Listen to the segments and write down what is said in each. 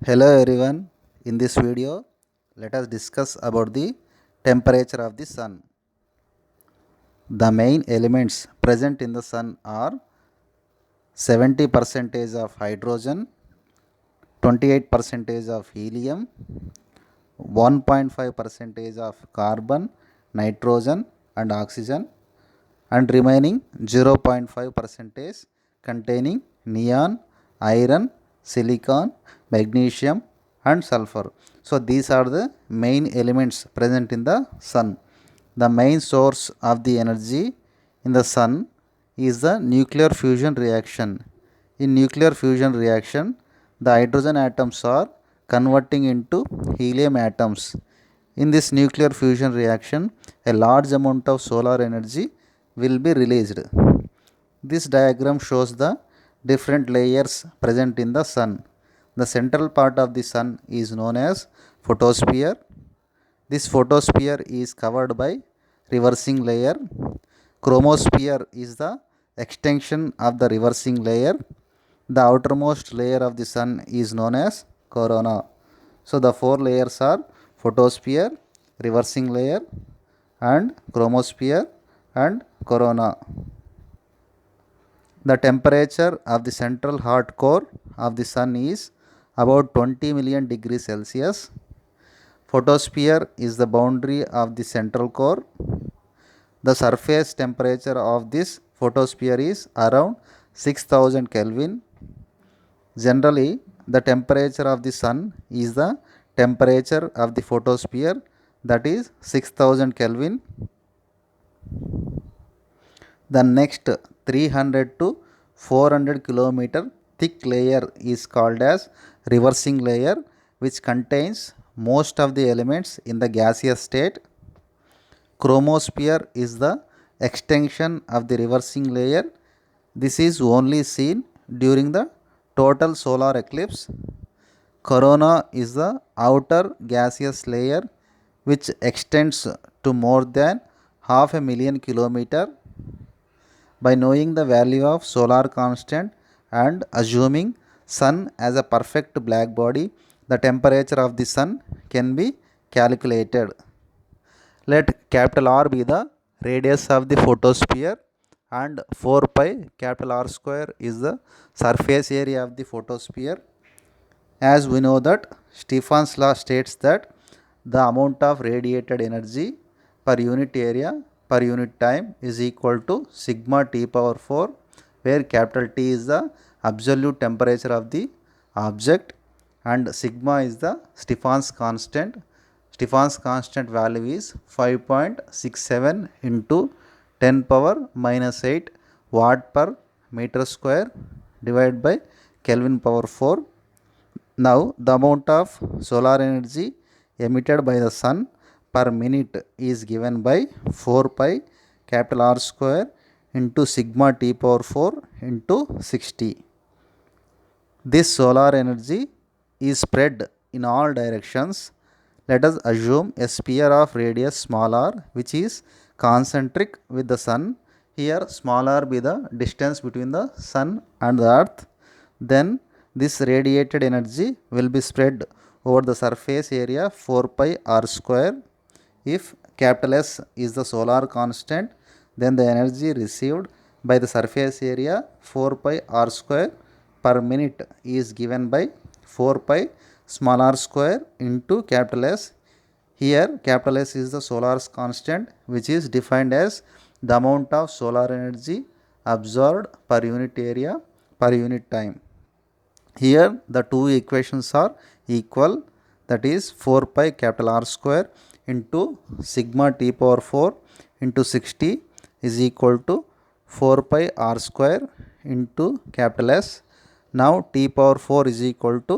Hello everyone. In this video, let us discuss about the temperature of the sun. The main elements present in the sun are 70 percentage of hydrogen, 28 percentage of helium, 1.5 percentage of carbon, nitrogen and oxygen, and remaining 0.5 percentage containing neon, iron, silicon, magnesium and sulfur. So these are the main elements present in the sun. The main source of the energy in the sun is the nuclear fusion reaction. In nuclear fusion reaction, the hydrogen atoms are converting into helium atoms. In this nuclear fusion reaction, a large amount of solar energy will be released. This diagram shows the different layers present in the sun. The central part of the sun is known as photosphere. This photosphere is covered by reversing layer. Chromosphere is the extension of the reversing layer. The outermost layer of the sun is known as corona. So the four layers are photosphere, reversing layer and chromosphere and corona. The temperature of the central hot core of the sun is about 20 million degrees Celsius. Photosphere is the boundary of the central core. The surface temperature of this photosphere is around 6000 Kelvin. Generally, the temperature of the sun is the temperature of the photosphere, that is 6000 Kelvin. The next 300 to 400 kilometer thick layer is called as reversing layer, which contains most of the elements in the gaseous state. Chromosphere is the extension of the reversing layer. This is only seen during the total solar eclipse. Corona is the outer gaseous layer which extends to more than half a million kilometer. By knowing the value of solar constant and assuming sun as a perfect black body, the temperature of the sun can be calculated. Let capital R be the radius of the photosphere and 4 pi capital R square is the surface area of the photosphere. As we know that Stefan's law states that the amount of radiated energy per unit area per unit time is equal to sigma T power 4, where capital T is the absolute temperature of the object and sigma is the Stefan's constant. Stefan's constant value is 5.67 into 10 power minus 8 watt per meter square divided by Kelvin power 4. Now the amount of solar energy emitted by the sun per minute is given by 4 pi capital R square into sigma T power 4 into 60. This solar energy is spread in all directions. Let us assume a sphere of radius small r which is concentric with the sun. Here small r be the distance between the sun and the earth. Then this radiated energy will be spread over the surface area 4 pi r square. If capital S is the solar constant, then the energy received by the surface area 4 pi r square per minute is given by 4 pi small r square into capital S. Here capital S is the solar constant which is defined as the amount of solar energy absorbed per unit area per unit time. Here the two equations are equal, that is 4 pi capital R square into sigma T power 4 into 60 is equal to 4 pi R square into capital S. Now T power 4 is equal to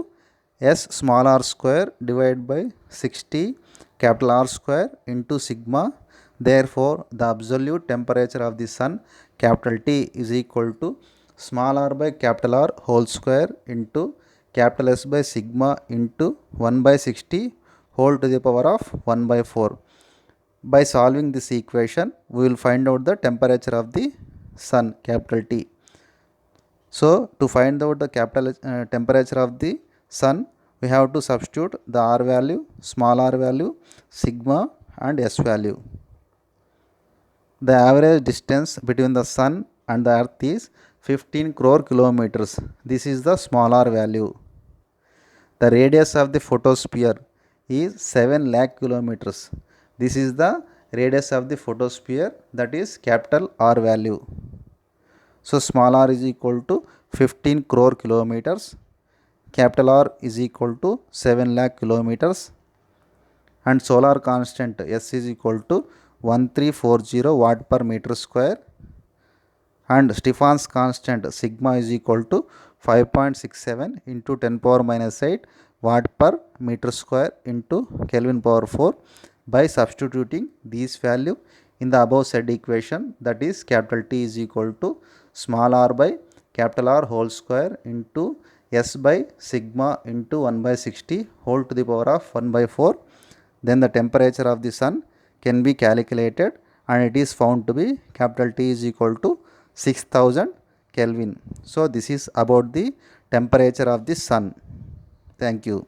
S small r square divided by 60 capital R square into sigma. Therefore the absolute temperature of the sun capital T is equal to small r by capital R whole square into capital S by sigma into 1 by 60 whole to the power of 1 by 4. By solving this equation, we will find out the temperature of the sun capital T. So to find out the temperature of the sun, we have to substitute the r value, small r value, sigma and s value. The average distance between the sun and the earth is 15 crore kilometers. This is the small r value. The radius of the photosphere is 7 lakh kilometers. This is the radius of the photosphere, that is capital R value. So small r is equal to 15 crore kilometers, capital R is equal to 7 lakh kilometers, and solar constant S is equal to 1340 watt per meter square, and Stefan's constant sigma is equal to 5.67 into 10 power minus 8 watt per meter square into Kelvin power 4. By substituting these value in the above said equation, that is capital T is equal to small r by capital R whole square into S by sigma into 1 by 60 whole to the power of 1 by 4, then the temperature of the sun can be calculated, and it is found to be capital T is equal to 6000 Kelvin. So this is about the temperature of the sun. Thank you.